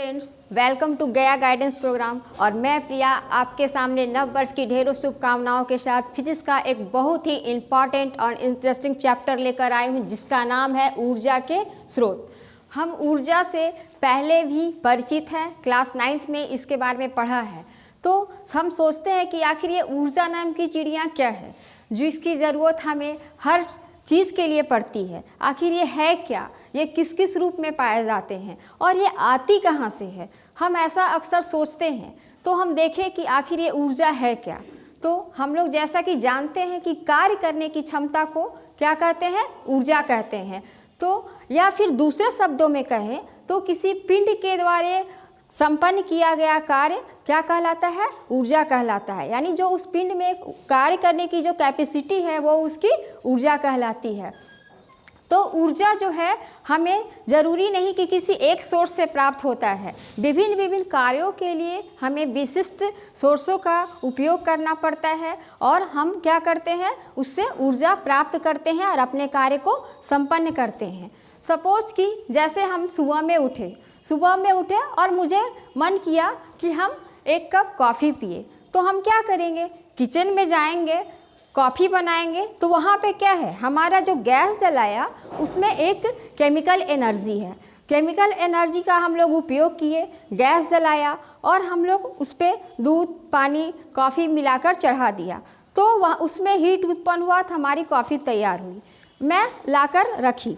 Students, welcome to गया guidance programme. और मैं प्रिया आपके सामने नव वर्ष की ढेरों शुभकामनाओं के साथ फिजिक्स का एक बहुत ही इम्पॉर्टेंट और इंटरेस्टिंग चैप्टर लेकर आई हूँ, जिसका नाम है ऊर्जा के स्रोत। हम ऊर्जा से पहले भी परिचित हैं, क्लास 9th में इसके बारे में पढ़ा है। तो हम सोचते हैं कि आखिर ये ऊर्जा नाम की चिड़िया क्या है, जो इसकी ज़रूरत हमें हर चीज़ के लिए पड़ती है। आखिर ये है क्या, ये किस किस रूप में पाए जाते हैं और ये आती कहाँ से है, हम ऐसा अक्सर सोचते हैं। तो हम देखें कि आखिर ये ऊर्जा है क्या। तो हम लोग जैसा कि जानते हैं कि कार्य करने की क्षमता को क्या कहते हैं, ऊर्जा कहते हैं। तो या फिर दूसरे शब्दों में कहें तो किसी पिंड के द्वारा संपन्न किया गया कार्य क्या कहलाता है, ऊर्जा कहलाता है। यानी जो उस पिंड में कार्य करने की जो कैपेसिटी है वो उसकी ऊर्जा कहलाती है। तो ऊर्जा जो है हमें ज़रूरी नहीं कि किसी एक सोर्स से प्राप्त होता है। विभिन्न विभिन्न कार्यों के लिए हमें विशिष्ट सोर्सों का उपयोग करना पड़ता है और हम क्या करते हैं, उससे ऊर्जा प्राप्त करते हैं और अपने कार्य को संपन्न करते हैं। सपोज कि जैसे हम सुबह में उठे और मुझे मन किया कि हम एक कप कॉफ़ी पिए। तो हम क्या करेंगे, किचन में जाएंगे, कॉफ़ी बनाएंगे। तो वहाँ पे क्या है, हमारा जो गैस जलाया उसमें एक केमिकल एनर्जी है। केमिकल एनर्जी का हम लोग उपयोग किए, गैस जलाया और हम लोग उस पर दूध, पानी, कॉफ़ी मिलाकर चढ़ा दिया। तो वह उसमें हीट उत्पन्न हुआ तो हमारी कॉफ़ी तैयार हुई। मैं लाकर रखी।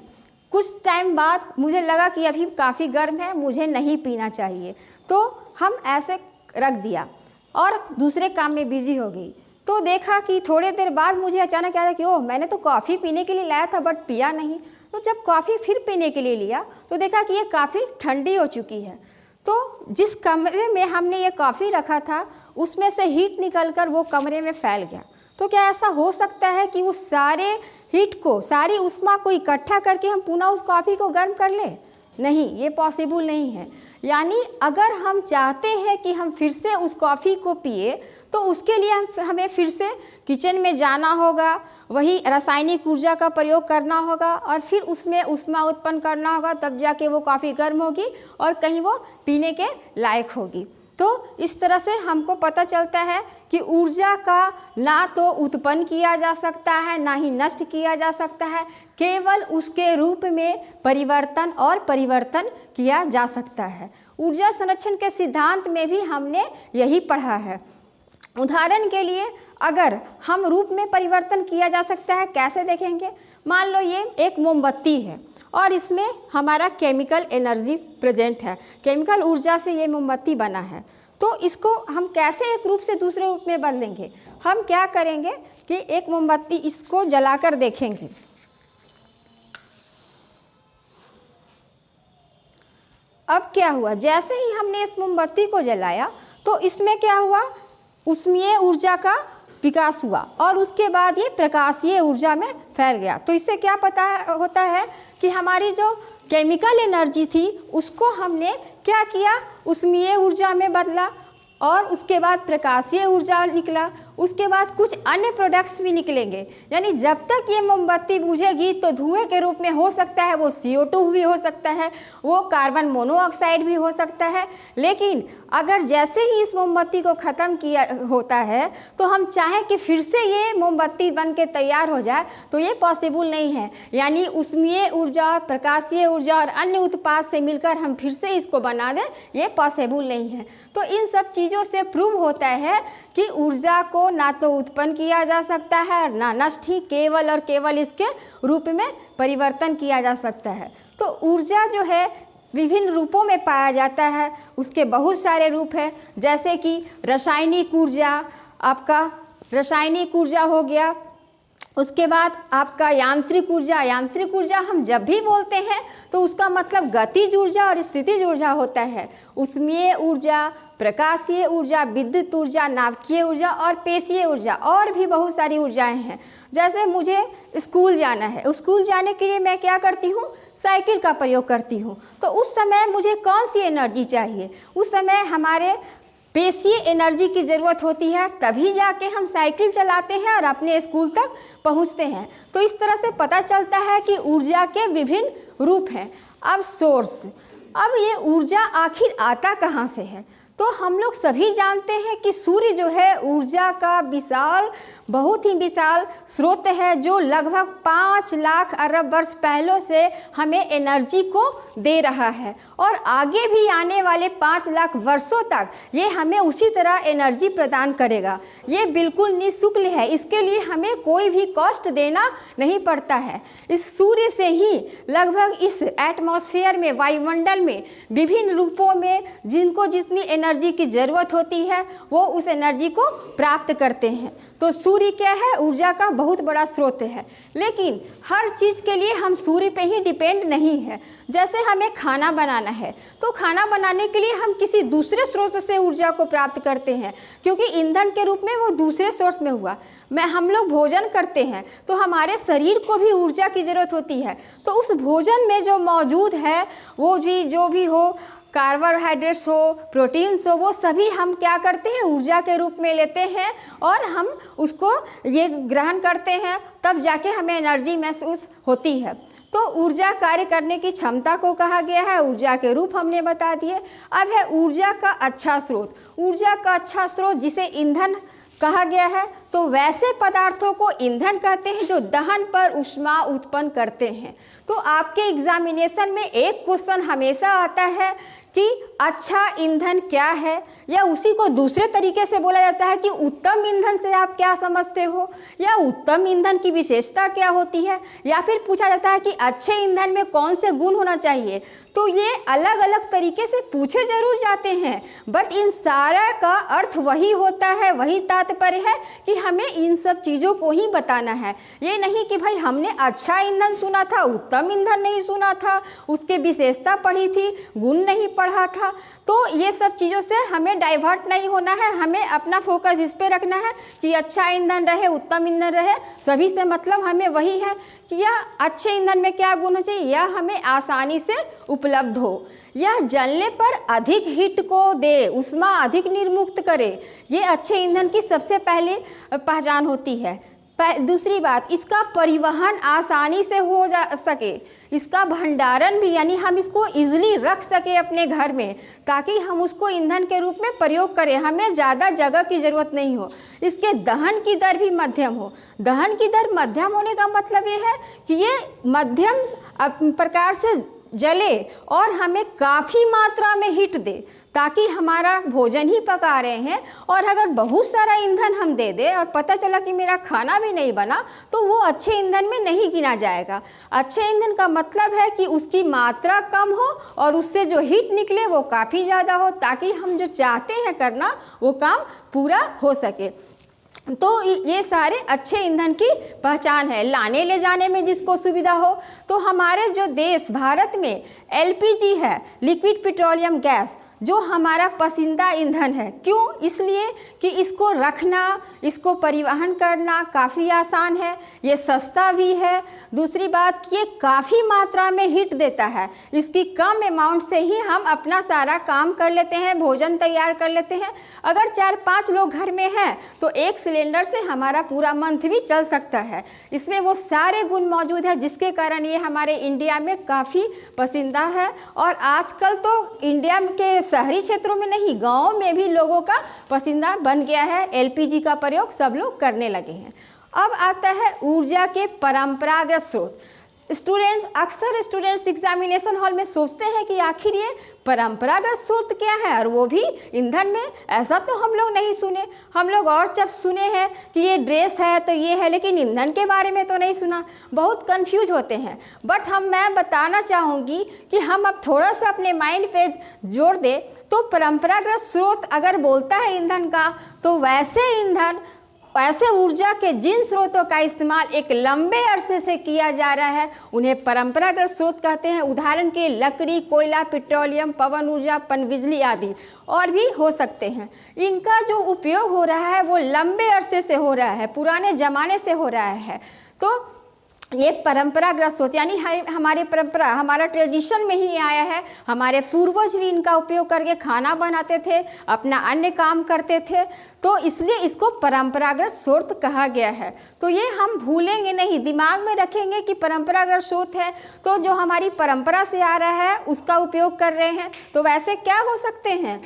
कुछ टाइम बाद मुझे लगा कि अभी काफ़ी गर्म है, मुझे नहीं पीना चाहिए। तो हम ऐसे रख दिया और दूसरे काम में बिजी हो गई। तो देखा कि थोड़ी देर बाद मुझे अचानक याद आया कि ओह, मैंने तो कॉफ़ी पीने के लिए लाया था बट पिया नहीं। तो जब कॉफ़ी फिर पीने के लिए लिया तो देखा कि ये काफ़ी ठंडी हो चुकी है। तो जिस कमरे में हमने ये कॉफ़ी रखा था उसमें से हीट निकलकर वो कमरे में फैल गया। तो क्या ऐसा हो सकता है कि उस सारे हीट को, सारी उष्मा को इकट्ठा करके हम पुनः उस कॉफ़ी को गर्म कर लें? नहीं, ये पॉसिबल नहीं है। यानी अगर हम चाहते हैं कि हम फिर से उस कॉफ़ी को पिए तो उसके लिए हमें फिर से किचन में जाना होगा, वही रासायनिक ऊर्जा का प्रयोग करना होगा और फिर उसमें ऊष्मा उत्पन्न करना होगा, तब जाके वो कॉफ़ी गर्म होगी और कहीं वो पीने के लायक होगी। तो इस तरह से हमको पता चलता है कि ऊर्जा का ना तो उत्पन्न किया जा सकता है, ना ही नष्ट किया जा सकता है, केवल उसके रूप में परिवर्तन किया जा सकता है। ऊर्जा संरक्षण के सिद्धांत में भी हमने यही पढ़ा है। उदाहरण के लिए अगर हम रूप में परिवर्तन किया जा सकता है, कैसे देखेंगे। मान लो ये एक मोमबत्ती है और इसमें हमारा केमिकल एनर्जी प्रेजेंट है, केमिकल ऊर्जा से ये मोमबत्ती बना है। तो इसको हम कैसे एक रूप से दूसरे रूप में बदलेंगे। हम क्या करेंगे कि एक मोमबत्ती इसको जलाकर देखेंगे। अब क्या हुआ, जैसे ही हमने इस मोमबत्ती को जलाया तो इसमें क्या हुआ, ऊष्मीय ऊर्जा का विकास हुआ और उसके बाद ये प्रकाशीय ऊर्जा में फैल गया। तो इससे क्या पता होता है कि हमारी जो केमिकल एनर्जी थी उसको हमने क्या किया, ऊष्मीय ऊर्जा में बदला और उसके बाद प्रकाशीय ऊर्जा निकला। उसके बाद कुछ अन्य प्रोडक्ट्स भी निकलेंगे। यानी जब तक ये मोमबत्ती बुझेगी तो धुएं के रूप में हो सकता है वो CO2 भी हो सकता है, वो कार्बन मोनोऑक्साइड भी हो सकता है। लेकिन अगर जैसे ही इस मोमबत्ती को ख़त्म किया होता है तो हम चाहें कि फिर से ये मोमबत्ती बन के तैयार हो जाए तो ये पॉसिबल नहीं है। यानी ऊष्मीय ऊर्जा, प्रकाशीय ऊर्जा और अन्य उत्पाद से मिलकर हम फिर से इसको बना दें, ये पॉसिबल नहीं है। तो इन सब चीज़ों से प्रूव होता है कि ऊर्जा को ना तो उत्पन्न किया जा सकता है ना नष्ट, ही केवल और केवल इसके रूप में परिवर्तन किया जा सकता है। तो ऊर्जा जो है विभिन्न रूपों में पाया जाता है, उसके बहुत सारे रूप हैं। जैसे कि रासायनिक ऊर्जा, आपका रासायनिक ऊर्जा हो गया। उसके बाद आपका यांत्रिक ऊर्जा। यांत्रिक ऊर्जा हम जब भी बोलते हैं तो उसका मतलब गतिज ऊर्जा और स्थितिज ऊर्जा होता है। ऊष्मीय ऊर्जा, प्रकाशीय ऊर्जा, विद्युत ऊर्जा, नाभिकीय ऊर्जा और पेशीय ऊर्जा, और भी बहुत सारी ऊर्जाएं हैं। जैसे मुझे स्कूल जाना है, स्कूल जाने के लिए मैं क्या करती हूँ, साइकिल का प्रयोग करती हूँ। तो उस समय मुझे कौन सी एनर्जी चाहिए, उस समय हमारे पेशीय एनर्जी की ज़रूरत होती है, तभी जाके हम साइकिल चलाते हैं और अपने स्कूल तक पहुँचते हैं। तो इस तरह से पता चलता है कि ऊर्जा के विभिन्न रूप हैं। अब सोर्स, अब ये ऊर्जा आखिर आता कहाँ से है? तो हम लोग सभी जानते हैं कि सूर्य जो है ऊर्जा का विशाल, बहुत ही विशाल स्रोत है, जो लगभग 5 लाख अरब वर्ष पहले से हमें एनर्जी को दे रहा है और आगे भी आने वाले 5 लाख वर्षों तक ये हमें उसी तरह एनर्जी प्रदान करेगा। ये बिल्कुल निःशुल्क है, इसके लिए हमें कोई भी कॉस्ट देना नहीं पड़ता है। इस सूर्य से ही लगभग इस एटमॉस्फेयर में, वायुमंडल में विभिन्न रूपों में जिनको जितनी एनर्जी की ज़रूरत होती है वो उस एनर्जी को प्राप्त करते हैं। तो सूर्य क्या है? ऊर्जा का बहुत बड़ा स्रोत है। लेकिन हर चीज़ के लिए हम सूर्य पे ही डिपेंड नहीं है। जैसे हमें खाना बनाना है तो खाना बनाने के लिए हम किसी दूसरे स्रोत से ऊर्जा को प्राप्त करते हैं, क्योंकि ईंधन के रूप में वो दूसरे सोर्स में हुआ। हम लोग भोजन करते हैं तो हमारे शरीर को भी ऊर्जा की ज़रूरत होती है। तो उस भोजन में जो मौजूद है वो भी जो भी हो, कार्बोहाइड्रेट्स हो, प्रोटीन्स हो, वो सभी हम क्या करते हैं? ऊर्जा के रूप में लेते हैं और हम उसको ये ग्रहण करते हैं, तब जाके हमें एनर्जी महसूस होती है। तो ऊर्जा कार्य करने की क्षमता को कहा गया है, ऊर्जा के रूप हमने बता दिए। अब है ऊर्जा का अच्छा स्रोत। ऊर्जा का अच्छा स्रोत जिसे ईंधन कहा गया है, तो वैसे पदार्थों को ईंधन कहते हैं जो दहन पर ऊष्मा उत्पन्न करते हैं। तो आपके एग्जामिनेशन में एक क्वेश्चन हमेशा आता है कि अच्छा ईंधन क्या है, या उसी को दूसरे तरीके से बोला जाता है कि उत्तम ईंधन से आप क्या समझते हो, या उत्तम ईंधन की विशेषता क्या होती है, या फिर पूछा जाता है कि अच्छे ईंधन में कौन से गुण होना चाहिए। तो ये अलग अलग तरीके से पूछे जरूर जाते हैं, बट इन सारा का अर्थ वही होता है, वही तात्पर्य है कि हमें इन सब चीज़ों को ही बताना है। ये नहीं कि भाई हमने अच्छा ईंधन सुना था, उत्तम ईंधन नहीं सुना था, उसके विशेषता पढ़ी थी, गुण नहीं पढ़ा था। तो ये सब चीज़ों से हमें डाइवर्ट नहीं होना है, हमें अपना फोकस इस पे रखना है कि अच्छा ईंधन रहे, उत्तम ईंधन रहे, सभी से मतलब हमें वही है कि यह अच्छे ईंधन में क्या गुण हो चाहिए, यह हमें आसानी से उपलब्ध हो, यह जलने पर अधिक हीट को दे, ऊष्मा अधिक निर्मुक्त करे। ये अच्छे ईंधन की सबसे पहले पहचान होती है। दूसरी बात, इसका परिवहन आसानी से हो जा सके, इसका भंडारण भी, यानी हम इसको इजीली रख सके अपने घर में, ताकि हम उसको ईंधन के रूप में प्रयोग करें, हमें ज़्यादा जगह की ज़रूरत नहीं हो। इसके दहन की दर भी मध्यम हो। दहन की दर मध्यम होने का मतलब ये है कि ये मध्यम प्रकार से जले और हमें काफ़ी मात्रा में हीट दे, ताकि हमारा भोजन ही पका रहे हैं और अगर बहुत सारा ईंधन हम दे दें और पता चला कि मेरा खाना भी नहीं बना, तो वो अच्छे ईंधन में नहीं गिना जाएगा। अच्छे ईंधन का मतलब है कि उसकी मात्रा कम हो और उससे जो हीट निकले वो काफ़ी ज़्यादा हो, ताकि हम जो चाहते हैं करना वो काम पूरा हो सके। तो ये सारे अच्छे ईंधन की पहचान है। लाने ले जाने में जिसको सुविधा हो, तो हमारे जो देश भारत में LPG है, लिक्विड पेट्रोलियम गैस, जो हमारा पसंदीदा ईंधन है। क्यों? इसलिए कि इसको रखना, इसको परिवहन करना काफ़ी आसान है, ये सस्ता भी है। दूसरी बात कि ये काफ़ी मात्रा में हीट देता है, इसकी कम अमाउंट से ही हम अपना सारा काम कर लेते हैं, भोजन तैयार कर लेते हैं। अगर 4-5 लोग घर में हैं तो एक सिलेंडर से हमारा पूरा मंथ भी चल सकता है। इसमें वो सारे गुण मौजूद है जिसके कारण ये हमारे इंडिया में काफ़ी पसंदीदा है। और आजकल तो इंडिया के शहरी क्षेत्रों में नहीं, गाँव में भी लोगों का पसंदीदा बन गया है। LPG का प्रयोग सब लोग करने लगे हैं। अब आता है ऊर्जा के परंपरागत स्रोत। अक्सर स्टूडेंट्स एग्जामिनेशन हॉल में सोचते हैं कि आखिर ये परंपरागत स्रोत क्या है, और वो भी ईंधन में। ऐसा तो हम लोग नहीं सुने, हम लोग और जब सुने हैं कि ये ड्रेस है तो ये है, लेकिन ईंधन के बारे में तो नहीं सुना। बहुत कंफ्यूज होते हैं। बट मैं बताना चाहूँगी कि हम अब थोड़ा सा अपने माइंड पे जोर दें तो परंपरागत स्रोत अगर बोलता है ईंधन का, तो ऐसे ऊर्जा के जिन स्रोतों का इस्तेमाल एक लंबे अरसे से किया जा रहा है उन्हें परंपरागत स्रोत कहते हैं। उदाहरण के लकड़ी, कोयला, पेट्रोलियम, पवन ऊर्जा, पनबिजली आदि और भी हो सकते हैं। इनका जो उपयोग हो रहा है वो लंबे अरसे से हो रहा है, पुराने ज़माने से हो रहा है। तो ये परंपरागत स्रोत यानी हमारी परंपरा, हमारा ट्रेडिशन में ही आया है। हमारे पूर्वज भी इनका उपयोग करके खाना बनाते थे, अपना अन्य काम करते थे, तो इसलिए इसको परंपरागत स्रोत कहा गया है। तो ये हम भूलेंगे नहीं, दिमाग में रखेंगे कि परंपरागत स्रोत है तो जो हमारी परंपरा से आ रहा है उसका उपयोग कर रहे हैं। तो वैसे क्या हो सकते हैं,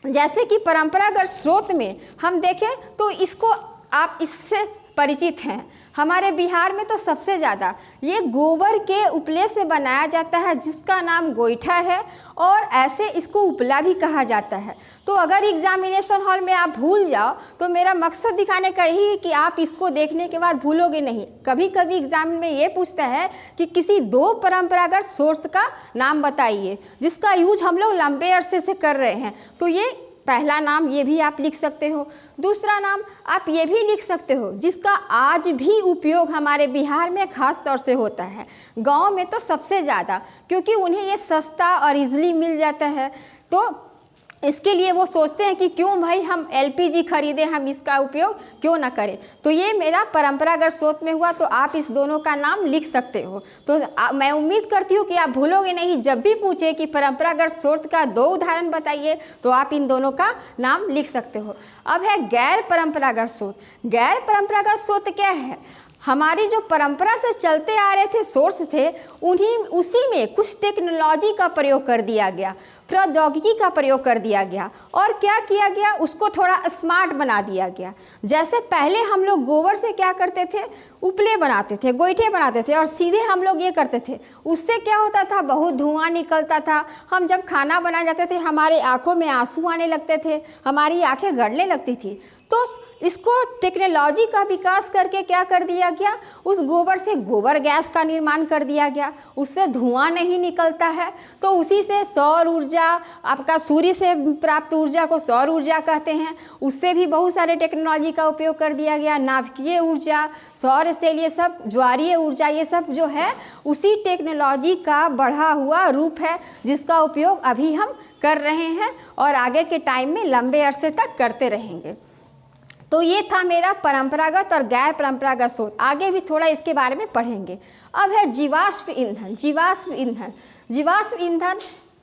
जैसे कि परंपरागत स्रोत में हम देखें तो इसको आप इससे परिचित हैं। हमारे बिहार में तो सबसे ज़्यादा ये गोबर के उपले से बनाया जाता है जिसका नाम गोईठा है, और ऐसे इसको उपला भी कहा जाता है। तो अगर एग्जामिनेशन हॉल में आप भूल जाओ तो मेरा मकसद दिखाने का यही है कि आप इसको देखने के बाद भूलोगे नहीं। कभी कभी एग्जाम में ये पूछता है कि किसी 2 परंपरागत सोर्स का नाम बताइए जिसका यूज हम लोग लंबे अरसे से कर रहे हैं। तो ये पहला नाम ये भी आप लिख सकते हो। दूसरा नाम आप ये भी लिख सकते हो जिसका आज भी उपयोग हमारे बिहार में खास तौर से होता है, गांव में तो सबसे ज़्यादा, क्योंकि उन्हें ये सस्ता और इजीली मिल जाता है। तो इसके लिए वो सोचते हैं कि क्यों भाई हम एलपीजी खरीदें, हम इसका उपयोग क्यों ना करें। तो ये मेरा परंपरागत स्रोत में हुआ, तो आप इस दोनों का नाम लिख सकते हो। तो मैं उम्मीद करती हूँ कि आप भूलोगे नहीं। जब भी पूछे कि परंपरागत स्रोत का 2 उदाहरण बताइए तो आप इन दोनों का नाम लिख सकते हो। अब है गैर परंपरागत स्रोत। गैर परंपरागत स्रोत क्या है, हमारी जो परंपरा से चलते आ रहे थे सोर्स थे, उसी में कुछ टेक्नोलॉजी का प्रयोग कर दिया गया, प्रौद्योगिकी का प्रयोग कर दिया गया, और क्या किया गया, उसको थोड़ा स्मार्ट बना दिया गया। जैसे पहले हम लोग गोबर से क्या करते थे, उपले बनाते थे, गोईठे बनाते थे, और सीधे हम लोग ये करते थे। उससे क्या होता था, बहुत धुआं निकलता था। हम जब खाना बनाए जाते थे हमारे आंखों में आंसू आने लगते थे, हमारी आंखें गड़ने लगती थी। तो इसको टेक्नोलॉजी का विकास करके क्या कर दिया गया, उस गोबर से गोबर गैस का निर्माण कर दिया गया, उससे धुआं नहीं निकलता है। तो उसी से सौर ऊर्जा, आपका सूर्य से प्राप्त ऊर्जा को सौर ऊर्जा कहते हैं, उससे भी बहुत सारे टेक्नोलॉजी का उपयोग कर दिया गया। नाभिकीय ऊर्जा, सौर सेल, ये सब ज्वारीय ऊर्जा, ये सब जो है उसी टेक्नोलॉजी का बढ़ा हुआ रूप है जिसका उपयोग अभी हम कर रहे हैं और आगे के टाइम में लंबे अरसे तक करते रहेंगे। तो ये था मेरा परंपरागत और गैर परंपरागत स्रोत। आगे भी थोड़ा इसके बारे में पढ़ेंगे। अब है जीवाश्म ईंधन। जीवाश्म ईंधन, जीवाश्म ईंधन,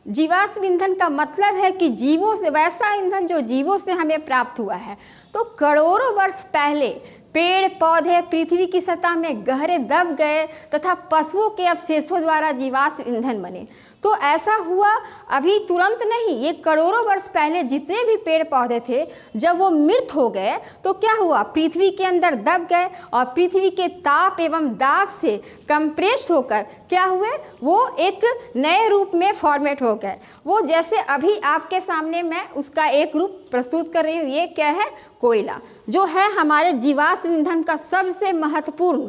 जीवाश्म ईंधन का मतलब है कि जीवों से, वैसा ईंधन जो जीवों से हमें प्राप्त हुआ है। तो करोड़ों वर्ष पहले पेड़ पौधे पृथ्वी की सतह में गहरे दब गए तथा पशुओं के अवशेषों द्वारा जीवाश्म ईंधन बने। तो ऐसा हुआ अभी तुरंत नहीं, ये करोड़ों वर्ष पहले जितने भी पेड़ पौधे थे जब वो मृत हो गए तो क्या हुआ, पृथ्वी के अंदर दब गए और पृथ्वी के ताप एवं दाब से कंप्रेस होकर क्या हुए, वो एक नए रूप में फॉर्मेट हो गए। वो जैसे अभी आपके सामने मैं उसका एक रूप प्रस्तुत कर रही हूँ। ये क्या है, कोयला, जो है हमारे जीवाश्म ईंधन का सबसे महत्वपूर्ण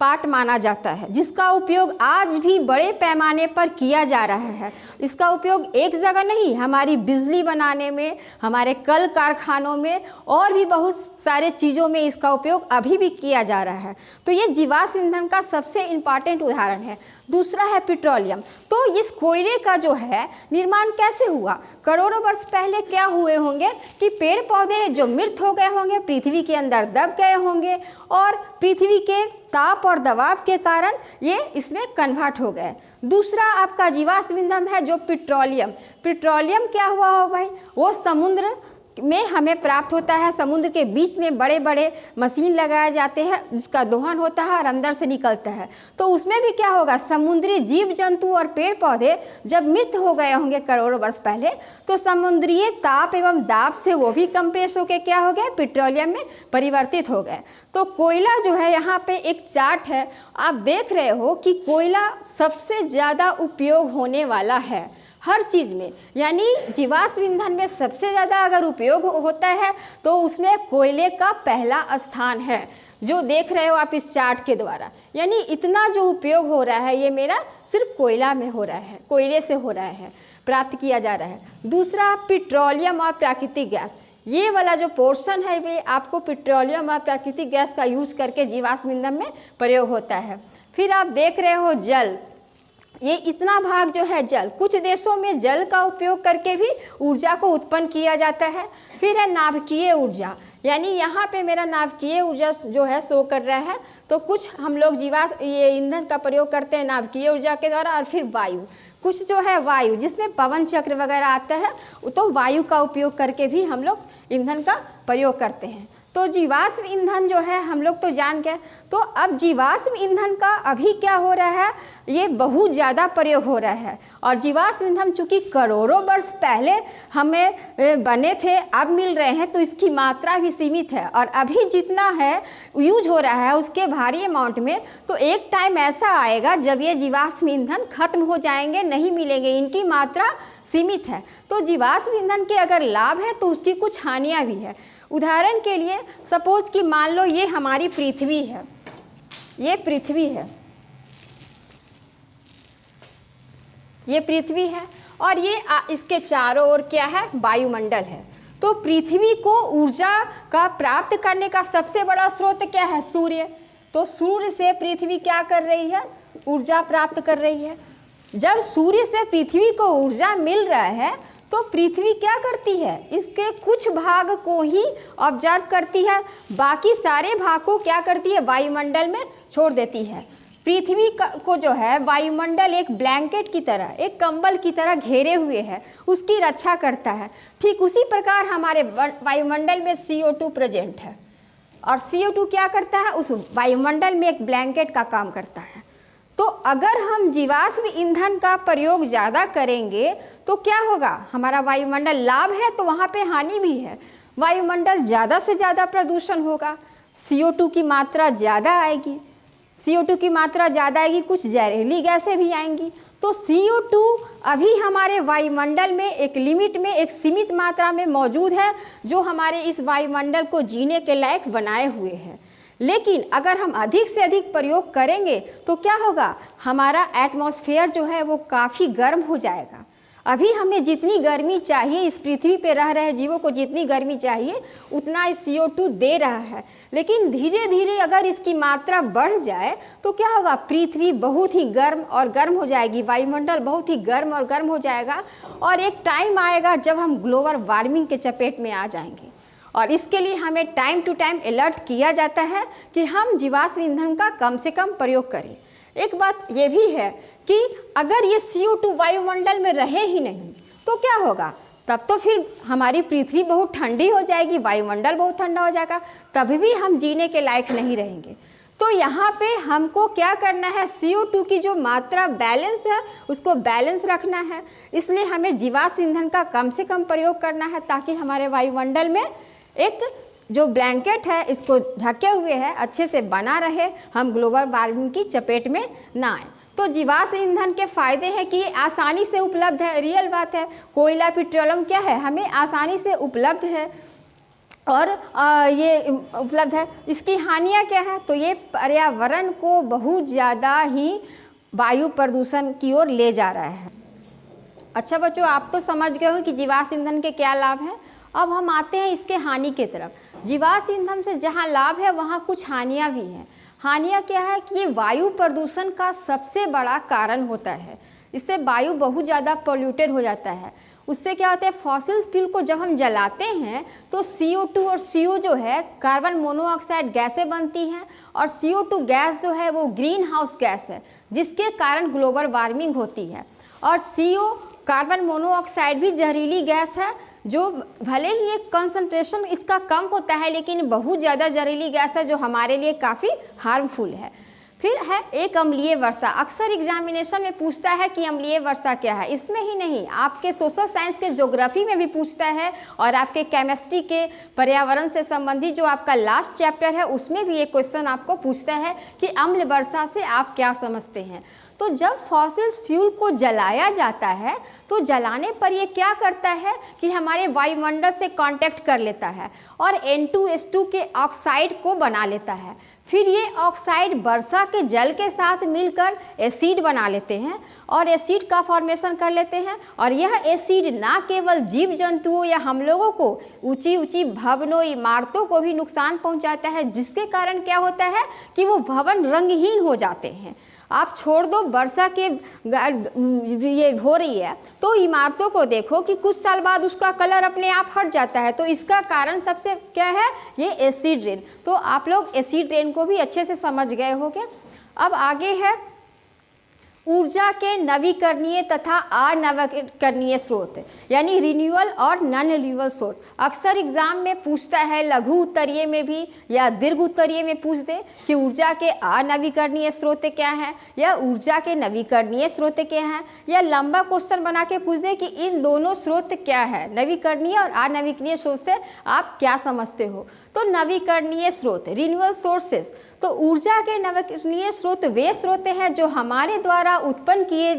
पार्ट माना जाता है, जिसका उपयोग आज भी बड़े पैमाने पर किया जा रहा है। इसका उपयोग एक जगह नहीं, हमारी बिजली बनाने में, हमारे कल कारखानों में और भी बहुत सारे चीज़ों में इसका उपयोग अभी भी किया जा रहा है। तो ये जीवाश्म ईंधन का सबसे इम्पॉर्टेंट उदाहरण है। दूसरा है पेट्रोलियम। तो इस कोयले का जो है निर्माण कैसे हुआ, करोड़ों वर्ष पहले क्या हुए होंगे कि पेड़ पौधे जो मृत हो गए होंगे, पृथ्वी के अंदर दब गए होंगे और पृथ्वी के ताप और दबाव के कारण ये इसमें कन्वर्ट हो गए। दूसरा आपका जीवाश्म ईंधन है जो पेट्रोलियम। पेट्रोलियम क्या हुआ हो भाई, वो समुद्र में हमें प्राप्त होता है। समुद्र के बीच में बड़े बड़े मशीन लगाए जाते हैं जिसका दोहन होता है और अंदर से निकलता है। तो उसमें भी क्या होगा, समुद्री जीव जंतु और पेड़ पौधे जब मृत हो गए होंगे करोड़ों वर्ष पहले, तो समुद्रीय ताप एवं दाब से वो भी कंप्रेस होकर क्या हो गए, पेट्रोलियम में परिवर्तित हो गए। तो कोयला जो है, यहाँ पे एक चार्ट है, आप देख रहे हो कि कोयला सबसे ज़्यादा उपयोग होने वाला है हर चीज़ में। यानी जीवाश्म ईंधन में सबसे ज़्यादा अगर उपयोग होता है तो उसमें कोयले का पहला स्थान है, जो देख रहे हो आप इस चार्ट के द्वारा। यानी इतना जो उपयोग हो रहा है ये मेरा सिर्फ कोयला में हो रहा है, कोयले से हो रहा है, प्राप्त किया जा रहा है। दूसरा पेट्रोलियम और प्राकृतिक गैस, ये वाला जो पोर्शन है वे आपको पेट्रोलियम और प्राकृतिक गैस का यूज करके जीवाश्म ईंधन में प्रयोग होता है। फिर आप देख रहे हो जल। ये इतना भाग जो है जल, कुछ देशों में जल का उपयोग करके भी ऊर्जा को उत्पन्न किया जाता है। फिर है नाभिकीय ऊर्जा, यानी यहाँ पे मेरा नाभिकीय ऊर्जा जो है शो कर रहा है। तो कुछ हम लोग ये ईंधन का प्रयोग करते हैं नाभिकीय ऊर्जा के द्वारा। और फिर वायु, कुछ जो है वायु जिसमें पवन चक्र वगैरह आता है, तो वायु का उपयोग करके भी हम लोग ईंधन का प्रयोग करते हैं। तो जीवाश्म ईंधन जो है हम लोग तो जान गए। तो अब जीवाश्म ईंधन का अभी क्या हो रहा है, ये बहुत ज़्यादा प्रयोग हो रहा है। और जीवाश्म ईंधन चूँकि करोड़ों वर्ष पहले हमें बने थे, अब मिल रहे हैं, तो इसकी मात्रा भी सीमित है। और अभी जितना है यूज हो रहा है उसके भारी अमाउंट में, तो एक टाइम ऐसा आएगा जब ये जीवाश्म ईंधन खत्म हो जाएंगे, नहीं मिलेंगे, इनकी मात्रा सीमित है। तो जीवाश्म ईंधन के अगर लाभ है तो उसकी कुछ हानियाँ भी है। उदाहरण के लिए सपोज कि मान लो ये हमारी पृथ्वी है, ये पृथ्वी है, ये पृथ्वी है, और ये इसके चारों ओर क्या है, वायुमंडल है। तो पृथ्वी को ऊर्जा का प्राप्त करने का सबसे बड़ा स्रोत क्या है, सूर्य। तो सूर्य से पृथ्वी क्या कर रही है, ऊर्जा प्राप्त कर रही है। जब सूर्य से पृथ्वी को ऊर्जा मिल रहा है तो पृथ्वी क्या करती है, इसके कुछ भाग को ही ऑब्जर्व करती है, बाकी सारे भाग को क्या करती है, वायुमंडल में छोड़ देती है। पृथ्वी को जो है वायुमंडल एक ब्लैंकेट की तरह, एक कंबल की तरह घेरे हुए है, उसकी रक्षा करता है। ठीक उसी प्रकार हमारे वायुमंडल में CO2 प्रेजेंट है, और CO2 क्या करता है, उस वायुमंडल में एक ब्लैंकेट का काम करता है। तो अगर हम जीवाश्म ईंधन का प्रयोग ज़्यादा करेंगे तो क्या होगा, हमारा वायुमंडल, लाभ है तो वहाँ पे हानि भी है। वायुमंडल ज़्यादा से ज़्यादा प्रदूषण होगा, CO2 की मात्रा ज़्यादा आएगी, CO2 की मात्रा ज़्यादा आएगी, कुछ जहरीली गैसें भी आएंगी। तो CO2 अभी हमारे वायुमंडल में एक लिमिट में, एक सीमित मात्रा में मौजूद है, जो हमारे इस वायुमंडल को जीने के लायक बनाए हुए हैं। लेकिन अगर हम अधिक से अधिक प्रयोग करेंगे तो क्या होगा, हमारा एटमॉस्फेयर जो है वो काफ़ी गर्म हो जाएगा। अभी हमें जितनी गर्मी चाहिए, इस पृथ्वी पे रह रहे जीवों को जितनी गर्मी चाहिए उतना इस CO2 दे रहा है, लेकिन धीरे धीरे अगर इसकी मात्रा बढ़ जाए तो क्या होगा, पृथ्वी बहुत ही गर्म और गर्म हो जाएगी, वायुमंडल बहुत ही गर्म और गर्म हो जाएगा, और एक टाइम आएगा जब हम ग्लोबल वार्मिंग के चपेट में आ जाएंगे। और इसके लिए हमें टाइम टू टाइम अलर्ट किया जाता है कि हम जीवाश्म ईंधन का कम से कम प्रयोग करें। एक बात ये भी है कि अगर ये CO2 वायुमंडल में रहे ही नहीं तो क्या होगा, तब तो फिर हमारी पृथ्वी बहुत ठंडी हो जाएगी, वायुमंडल बहुत ठंडा हो जाएगा, तभी भी हम जीने के लायक नहीं रहेंगे। तो यहाँ पे हमको क्या करना है, CO2 की जो मात्रा बैलेंस है उसको बैलेंस रखना है। इसलिए हमें जीवाश्म ईंधन का कम से कम प्रयोग करना है, ताकि हमारे वायुमंडल में एक जो ब्लैंकेट है इसको ढके हुए है अच्छे से बना रहे, हम ग्लोबल वार्मिंग की चपेट में ना आए। तो जीवाश्म ईंधन के फ़ायदे हैं कि ये आसानी से उपलब्ध है, रियल बात है। कोयला, पेट्रोलियम क्या है, हमें आसानी से उपलब्ध है और ये उपलब्ध है। इसकी हानियाँ क्या है, तो ये पर्यावरण को बहुत ज़्यादा ही वायु प्रदूषण की ओर ले जा रहा है। अच्छा बच्चों, आप तो समझ गए हो कि जीवाश्म ईंधन के क्या लाभ हैं। अब हम आते हैं इसके हानि के तरफ। जीवाश्म ईंधन से जहाँ लाभ है वहाँ कुछ हानियाँ भी हैं। हानियाँ क्या है कि ये वायु प्रदूषण का सबसे बड़ा कारण होता है। इससे वायु बहुत ज़्यादा पोल्यूटेड हो जाता है। उससे क्या होता है, फॉसिल फ्यूल को जब हम जलाते हैं तो CO2 और CO जो है कार्बन मोनोऑक्साइड गैसें बनती हैं, और CO2 गैस जो है वो ग्रीन हाउस गैस है, जिसके कारण ग्लोबल वार्मिंग होती है। और CO कार्बन मोनोऑक्साइड भी जहरीली गैस है, जो भले ही एक कंसंट्रेशन इसका कम होता है लेकिन बहुत ज़्यादा जहरीली गैस है, जो हमारे लिए काफ़ी हार्मफुल है। फिर है एक अम्लीय वर्षा। अक्सर एग्जामिनेशन में पूछता है कि अम्लीय वर्षा क्या है। इसमें ही नहीं, आपके सोशल साइंस के ज्योग्राफी में भी पूछता है, और आपके केमिस्ट्री के पर्यावरण से संबंधित जो आपका लास्ट चैप्टर है उसमें भी एक क्वेश्चन आपको पूछता है कि अम्ल वर्षा से आप क्या समझते हैं। तो जब फॉसिल फ्यूल को जलाया जाता है तो जलाने पर ये क्या करता है कि हमारे वायुमंडल से कांटेक्ट कर लेता है और N2H2 के ऑक्साइड को बना लेता है। फिर ये ऑक्साइड वर्षा के जल के साथ मिलकर एसिड बना लेते हैं और एसिड का फॉर्मेशन कर लेते हैं, और यह एसिड ना केवल जीव जंतुओं या हम लोगों को ऊंची ऊंची भवनों, इमारतों को भी नुकसान पहुंचाता है, जिसके कारण क्या होता है कि वो भवन रंगहीन हो जाते हैं। आप छोड़ दो वर्षा के ये हो रही है तो इमारतों को देखो कि कुछ साल बाद उसका कलर अपने आप हट जाता है। तो इसका कारण सबसे क्या है, ये एसिड रेन। तो आप लोग एसिड रेन को भी अच्छे से समझ गए होंगे। अब आगे है ऊर्जा के नवीकरणीय तथा अनवीकरणीय स्रोत, यानी रिन्यूअल और नॉन रिन्यूअल स्रोत। अक्सर एग्जाम में पूछता है, लघु उत्तरीय में भी या दीर्घ उत्तरीय में पूछ दे कि ऊर्जा के अनवीकरणीय स्रोत क्या हैं या ऊर्जा के नवीकरणीय स्रोत क्या हैं, या लंबा क्वेश्चन बना के पूछ दे कि इन दोनों स्रोत क्या है, नवीकरणीय और अनवीकरणीय स्रोत से आप क्या समझते हो। तो नवीकरणीय स्रोत, रिन्यूअल सोर्सेस, तो ऊर्जा के नवीकरणीय स्रोत वे स्रोत हैं जो हमारे द्वारा उत्पन्न किए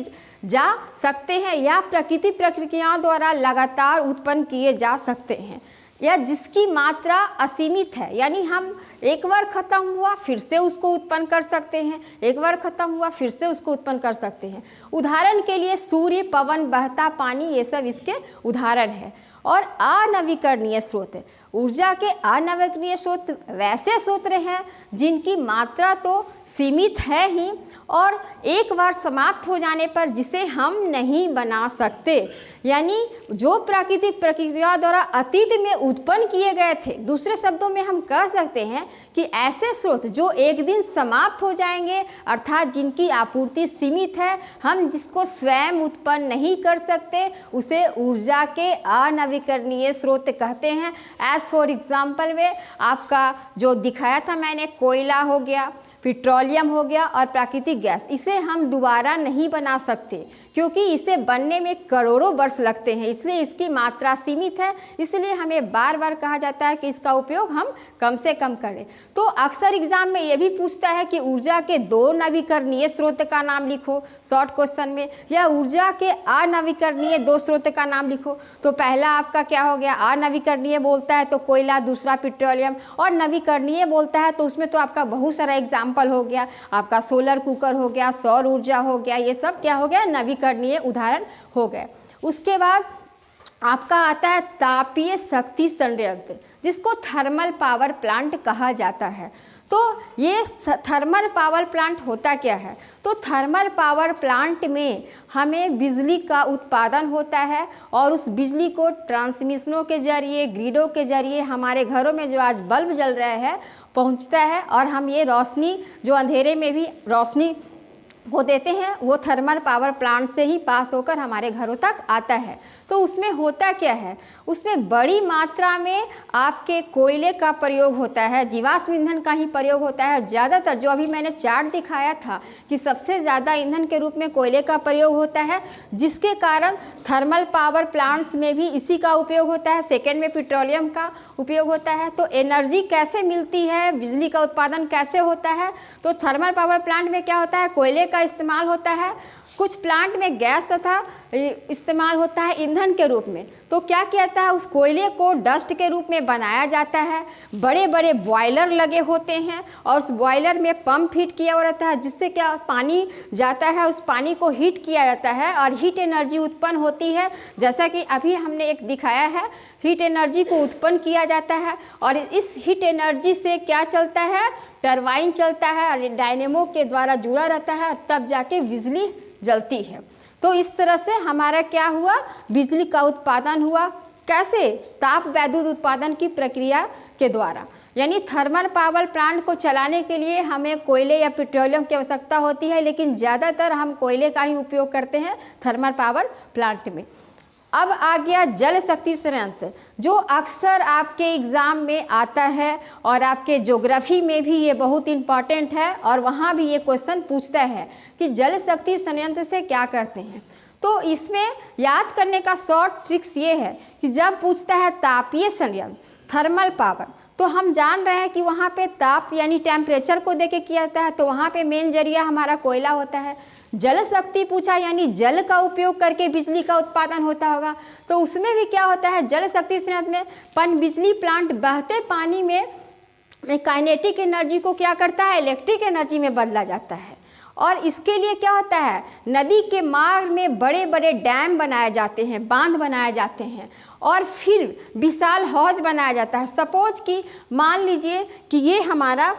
जा सकते हैं या प्राकृतिक प्रक्रियाओं द्वारा लगातार उत्पन्न किए जा सकते हैं, या जिसकी मात्रा असीमित है, यानी हम एक बार ख़त्म हुआ फिर से उसको उत्पन्न कर सकते हैं, एक बार ख़त्म हुआ फिर से उसको उत्पन्न कर सकते हैं। उदाहरण के लिए सूर्य, पवन, बहता पानी, ये सब इसके उदाहरण है। और अनवीकरणीय स्रोत, ऊर्जा के अनवीकरणीय स्रोत वैसे स्रोत हैं जिनकी मात्रा तो सीमित है ही और एक बार समाप्त हो जाने पर जिसे हम नहीं बना सकते, यानी जो प्राकृतिक प्रक्रिया द्वारा अतीत में उत्पन्न किए गए थे। दूसरे शब्दों में हम कह सकते हैं कि ऐसे स्रोत जो एक दिन समाप्त हो जाएंगे, अर्थात जिनकी आपूर्ति सीमित है, हम जिसको स्वयं उत्पन्न नहीं कर सकते, उसे ऊर्जा के अनवीकरणीय स्रोत कहते हैं। एज फॉर एग्जाम्पल में आपका जो दिखाया था मैंने, कोयला हो गया, पेट्रोलियम हो गया और प्राकृतिक गैस, इसे हम दोबारा नहीं बना सकते क्योंकि इसे बनने में करोड़ों वर्ष लगते हैं, इसलिए इसकी मात्रा सीमित है। इसलिए हमें बार बार कहा जाता है कि इसका उपयोग हम कम से कम करें। तो अक्सर एग्जाम में ये भी पूछता है कि ऊर्जा के दो नवीकरणीय स्रोत का नाम लिखो शॉर्ट क्वेश्चन में, या ऊर्जा के अनवीकरणीय दो स्रोत का नाम लिखो। तो पहला आपका क्या हो गया, अनवीकरणीय बोलता है तो कोयला, दूसरा पेट्रोलियम, और नवीकरणीय बोलता है तो उसमें तो आपका बहुत सारा एग्जाम्पल हो गया, आपका सोलर कुकर हो गया, सौर ऊर्जा हो गया, ये सब क्या हो गया, नवीकरणीय उदाहरण हो गए। उसके बाद आपका आता है तापीय शक्ति संयंत्र, जिसको थर्मल पावर प्लांट कहा जाता है। तो ये थर्मल पावर प्लांट होता क्या है, तो थर्मल पावर प्लांट में हमें बिजली का उत्पादन होता है और उस बिजली को ट्रांसमिशनों के जरिए, ग्रिडों के जरिए हमारे घरों में जो आज बल्ब जल रहे हैं पहुंचता है, और हम ये रोशनी जो अंधेरे में भी रोशनी वो देते हैं, वो थर्मल पावर प्लांट से ही पास होकर हमारे घरों तक आता है। तो उसमें होता क्या है, उसमें बड़ी मात्रा में आपके कोयले का प्रयोग होता है, जीवाश्म ईंधन का ही प्रयोग होता है। ज़्यादातर जो अभी मैंने चार्ट दिखाया था कि सबसे ज़्यादा ईंधन के रूप में कोयले का प्रयोग होता है, जिसके कारण थर्मल पावर प्लांट्स में भी इसी का उपयोग होता है। सेकेंड में पेट्रोलियम का उपयोग होता है। तो एनर्जी कैसे मिलती है, बिजली का उत्पादन कैसे होता है, तो थर्मल पावर प्लांट में क्या होता है, कोयले का इस्तेमाल होता है, कुछ प्लांट में गैस तथा इस्तेमाल होता है ईंधन के रूप में। तो क्या कहता है, उस कोयले को डस्ट के रूप में बनाया जाता है, बड़े बड़े बॉयलर लगे होते हैं और उस बॉयलर में पंप हीट किया हुआ रहता है, जिससे क्या पानी जाता है, उस पानी को हीट किया जाता है और हीट एनर्जी उत्पन्न होती है। जैसा कि अभी हमने एक दिखाया है, हीट एनर्जी को उत्पन्न किया जाता है और इस हीट एनर्जी से क्या चलता है, टरबाइन चलता है और डायनेमो के द्वारा जुड़ा रहता है, तब जाके बिजली जलती है। तो इस तरह से हमारा क्या हुआ, बिजली का उत्पादन हुआ। कैसे, ताप वैद्युत उत्पादन की प्रक्रिया के द्वारा। यानी थर्मल पावर प्लांट को चलाने के लिए हमें कोयले या पेट्रोलियम की आवश्यकता होती है, लेकिन ज़्यादातर हम कोयले का ही उपयोग करते हैं थर्मल पावर प्लांट में। अब आ गया जल शक्ति संयंत्र, जो अक्सर आपके एग्ज़ाम में आता है और आपके ज्योग्राफी में भी ये बहुत इम्पॉर्टेंट है और वहाँ भी ये क्वेश्चन पूछता है कि जल शक्ति संयंत्र से क्या करते हैं। तो इसमें याद करने का शॉर्ट ट्रिक्स ये है कि जब पूछता है तापीय संयंत्र, थर्मल पावर, तो हम जान रहे हैं कि वहाँ पे ताप यानी टेम्परेचर को देके किया जाता है, तो वहाँ पे मेन जरिया हमारा कोयला होता है। जल शक्ति पूछा यानी जल का उपयोग करके बिजली का उत्पादन होता होगा, तो उसमें भी क्या होता है, जल शक्ति संयंत्र में पन बिजली प्लांट बहते पानी में काइनेटिक एनर्जी को क्या करता है, इलेक्ट्रिक एनर्जी में बदला जाता है। और इसके लिए क्या होता है, नदी के मार्ग में बड़े बड़े डैम बनाए जाते हैं, बांध बनाए जाते हैं और फिर विशाल हौज बनाया जाता है। सपोज कि मान लीजिए कि ये हमारा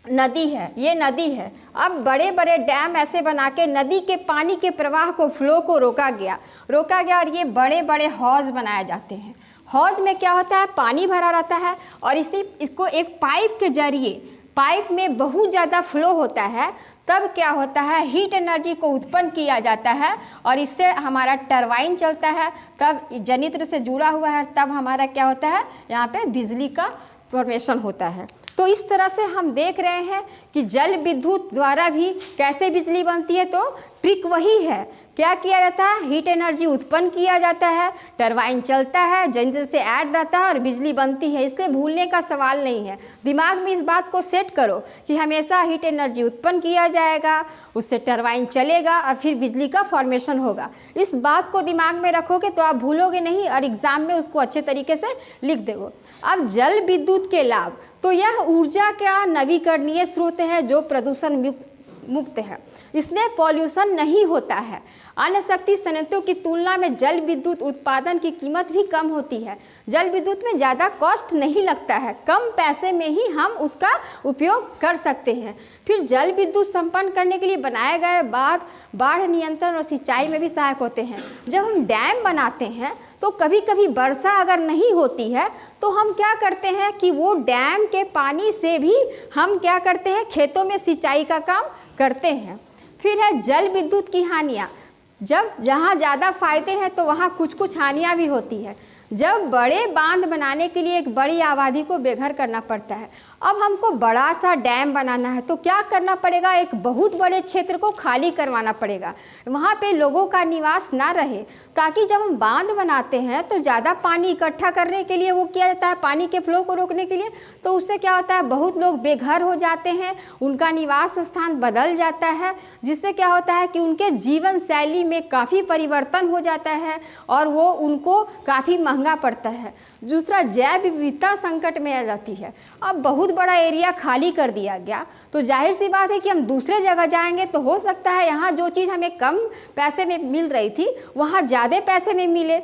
नदी है, ये नदी है। अब बड़े बड़े डैम ऐसे बना के नदी के पानी के प्रवाह को, फ्लो को रोका गया और ये बड़े बड़े हौज बनाए जाते हैं। हौज में क्या होता है, पानी भरा रहता है और इसको एक पाइप के जरिए, पाइप में बहुत ज़्यादा फ्लो होता है, तब क्या होता है, हीट एनर्जी को उत्पन्न किया जाता है और इससे हमारा टरबाइन चलता है, तब जनित्र से जुड़ा हुआ है, तब हमारा क्या होता है, यहाँ पे बिजली का फॉर्मेशन होता है। तो इस तरह से हम देख रहे हैं कि जल विद्युत द्वारा भी कैसे बिजली बनती है। तो ट्रिक वही है, क्या किया जाता है, हीट एनर्जी उत्पन्न किया जाता है, टरबाइन चलता है, जनित्र से ऐड रहता है और बिजली बनती है। इसलिए भूलने का सवाल नहीं है, दिमाग में इस बात को सेट करो कि हमेशा हीट एनर्जी उत्पन्न किया जाएगा, उससे टरबाइन चलेगा और फिर बिजली का फॉर्मेशन होगा। इस बात को दिमाग में रखोगे तो आप भूलोगे नहीं और एग्ज़ाम में उसको अच्छे तरीके से लिख दोगे। अब जल विद्युत के लाभ, तो यह ऊर्जा का नवीकरणीय स्रोत है जो प्रदूषण मुक्त है, इसमें पॉल्यूशन नहीं होता है। अन्य शक्ति संयंत्रों की तुलना में जल विद्युत उत्पादन की कीमत भी कम होती है। जल विद्युत में ज़्यादा कॉस्ट नहीं लगता है, कम पैसे में ही हम उसका उपयोग कर सकते हैं। फिर जल विद्युत संपन्न करने के लिए बनाए गए बाढ़ नियंत्रण और सिंचाई में भी सहायक होते हैं। जब हम डैम बनाते हैं तो कभी कभी वर्षा अगर नहीं होती है तो हम क्या करते हैं कि वो डैम के पानी से भी हम क्या करते हैं, खेतों में सिंचाई का काम करते हैं। फिर है जल विद्युत की हानियाँ, जब जहाँ ज़्यादा फायदे हैं तो वहाँ कुछ कुछ हानियाँ भी होती है। जब बड़े बांध बनाने के लिए एक बड़ी आबादी को बेघर करना पड़ता है, अब हमको बड़ा सा डैम बनाना है तो क्या करना पड़ेगा, एक बहुत बड़े क्षेत्र को खाली करवाना पड़ेगा, वहाँ पे लोगों का निवास ना रहे, ताकि जब हम बांध बनाते हैं तो ज़्यादा पानी इकट्ठा करने के लिए वो किया जाता है, पानी के फ्लो को रोकने के लिए। तो उससे क्या होता है, बहुत लोग बेघर हो जाते हैं, उनका निवास स्थान बदल जाता है, जिससे क्या होता है कि उनके जीवन शैली में काफ़ी परिवर्तन हो जाता है और वो उनको काफ़ी महंगा पड़ता है। दूसरा, जैव विविधता संकट में आ जाती है। अब बहुत बड़ा एरिया खाली कर दिया गया तो जाहिर सी बात है कि हम दूसरे जगह जाएंगे तो हो सकता है यहाँ जो चीज़ हमें कम पैसे में मिल रही थी वहाँ ज़्यादा पैसे में मिले,